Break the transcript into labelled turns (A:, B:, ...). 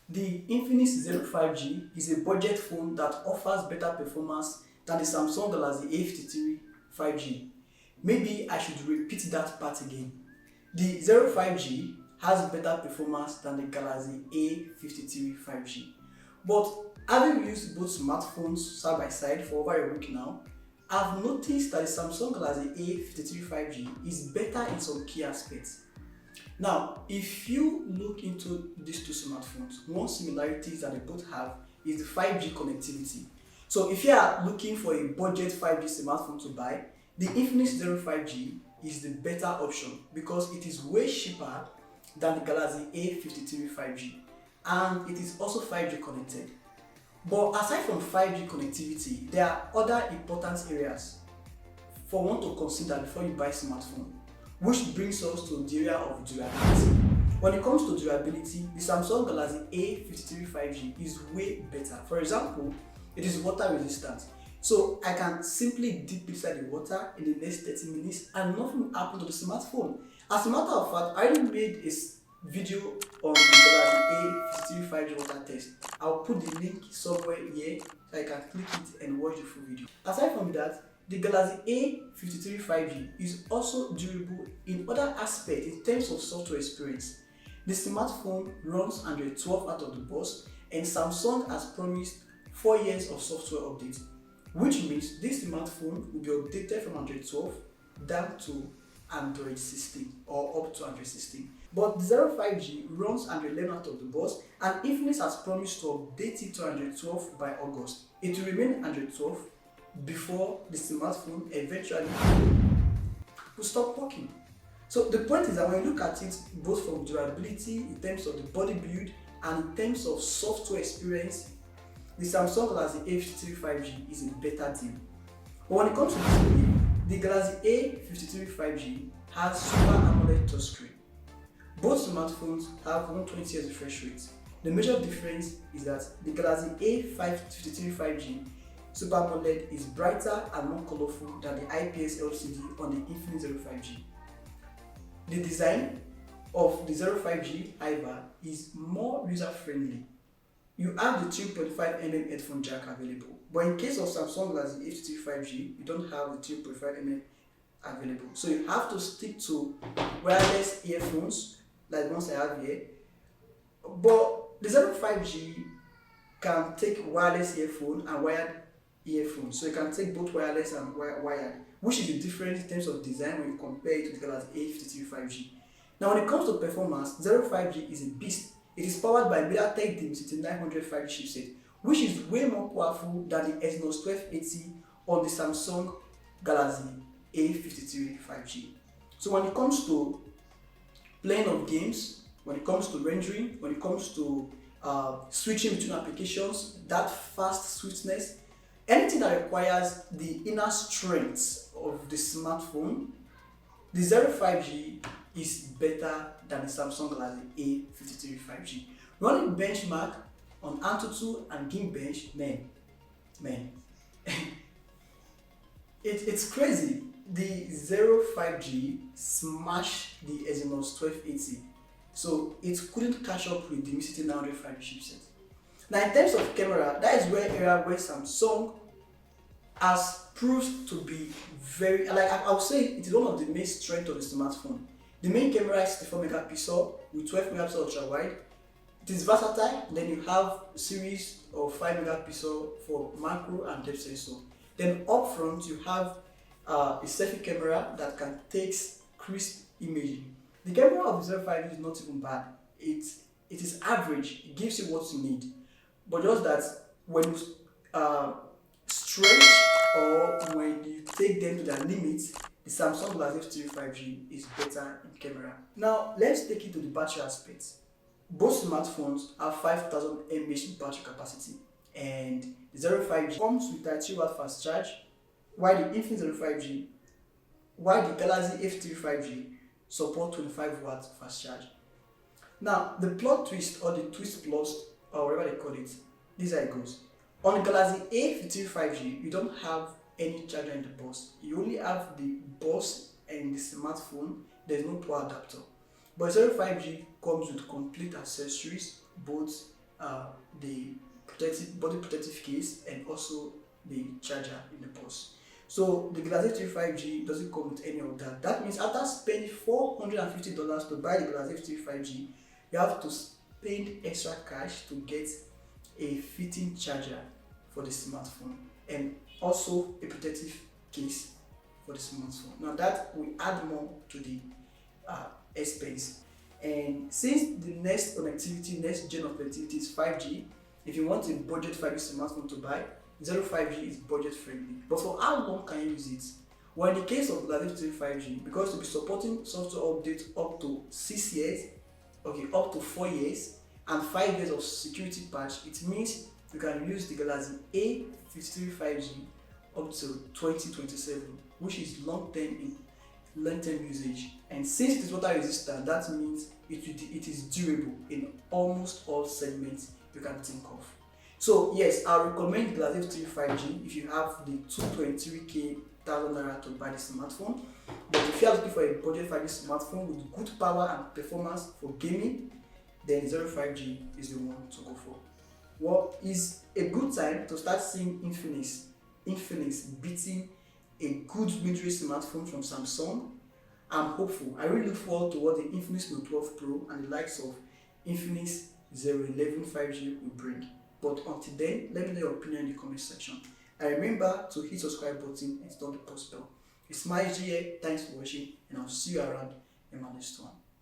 A: The Infinix 05G is a budget phone that offers better performance than the Samsung Galaxy A53 5G. Maybe I should repeat that part again. The 05G has better performance than the Galaxy A53 5G. But having used both smartphones side by side for over a week now, I've noticed that the Samsung Galaxy A53 5G is better in some key aspects. Now, if you look into these two smartphones, one similarity that they both have is the 5G connectivity. So if you are looking for a budget 5G smartphone to buy, the Infinix 05G is the better option because it is way cheaper than the Galaxy A53 5G and it is also 5G connected. But aside from 5G connectivity, there are other important areas for one to consider before you buy a smartphone, which brings us to the area of durability. When it comes to durability, the Samsung Galaxy A53 5G is way better. For example, it is water resistant. So I can simply dip inside the water in the next 30 minutes and nothing will happen to the smartphone. As a matter of fact, I already made a video on the Galaxy A53 5G water test. I'll put the link somewhere here so I can click it and watch the full video. Aside from that, the Galaxy A53 5G is also durable in other aspects in terms of software experience. The smartphone runs Android 12 out of the box and Samsung has promised 4 years of software updates, which means this smartphone will be updated from Android 12 down to Android 16 or up to Android 16. But the 05G runs Android 11 out of the box and Infinix has promised to update it to Android 12 by August. It will remain Android 12 before the smartphone eventually will stop working. So the point is that when you look at it both from durability in terms of the body build and in terms of software experience, the Samsung Galaxy A53 5G is a better deal. But when it comes to display, the Galaxy A53 5G has Super AMOLED touchscreen. Both smartphones have 120Hz refresh rate. The major difference is that the Galaxy A53 5G Super AMOLED is brighter and more colorful than the IPS LCD on the Infinix 05G. The design of the 05G, however, is more user-friendly. You have the 3.5mm headphone jack available, but in case of Samsung Galaxy A53 5G, you don't have the 3.5mm available. So you have to stick to wireless earphones like the ones I have here. But the 05G can take wireless earphone and wired earphones. So you can take both wireless and wired, which is the difference in terms of design when you compare it to the Galaxy A53 5G. Now when it comes to performance, 05G is a beast. It is powered by MediaTek Dimensity 900 5G chipset, which is way more powerful than the Exynos 1280 on the Samsung Galaxy A53 5G. So when it comes to playing of games, when it comes to rendering, when it comes to switching between applications, that fast swiftness, anything that requires the inner strength of the smartphone, the 05G is better than the Samsung Galaxy A53 5G. Running benchmark on Antutu and Geekbench, man, it's crazy. The 05G smashed the Exynos 1280, so it couldn't catch up with the Dimensity 900 5G chipset. Now in terms of camera, that is where Samsung has proved to be very, I would say it is one of the main strengths of the smartphone. The main camera is 64 megapixel with 12 megapixel ultra wide. It is versatile. Then you have a series of 5 megapixel for macro and depth sensor. Then up front you have a selfie camera that can take crisp imaging. The camera of the 05 is not even bad. It is average. It gives you what you need. But just that when you stretch or when you take them to their limits, the Samsung Galaxy A53 5G is better in camera. Now let's take it to the battery aspect. Both smartphones have 5000 mAh battery capacity, and the 05G comes with 33W fast charge, while the Galaxy A53 5G support 25W fast charge. Now the plot twist or the twist plus or whatever they call it, this is how it goes. On the Galaxy A53 5G, you don't have any charger in the box. You only have the box and the smartphone. There's no power adapter. But 05G comes with complete accessories, both the body protective case, and also the charger in the box. So the Galaxy 3 5G doesn't come with any of that. That means after spending $450 to buy the Galaxy 3 5G, you have to spend extra cash to get a fitting charger for the smartphone and also a protective case for the smartphone. Now that will add more to the expense. And since the next gen of connectivity is 5G, if you want a budget 5G smartphone to buy, 05G is budget friendly. But for how long can you use it? Well, in the case of Galaxy 3 5G, because to be supporting software updates up to 6 years, okay, up to 4 years, and 5 years of security patch, it means you can use the Galaxy A53 5G up to 2027, which is long-term usage. And since it is water resistant, that means it is durable in almost all segments you can think of. So yes, I recommend Galaxy 3 5G if you have the 223k to buy the smartphone. But if you are looking for a budget 5G smartphone with good power and performance for gaming, then 05G is the one to go for. Well, it's a good time to start seeing Infinix beating a good mid-range smartphone from Samsung. I'm hopeful. I really look forward to what the Infinix Note 12 Pro and the likes of Infinix 011 5G will bring. But until then, let me know your opinion in the comment section. And remember to hit subscribe button and turn the post bell. It's my here. Thanks for watching, and I'll see you around in my next one.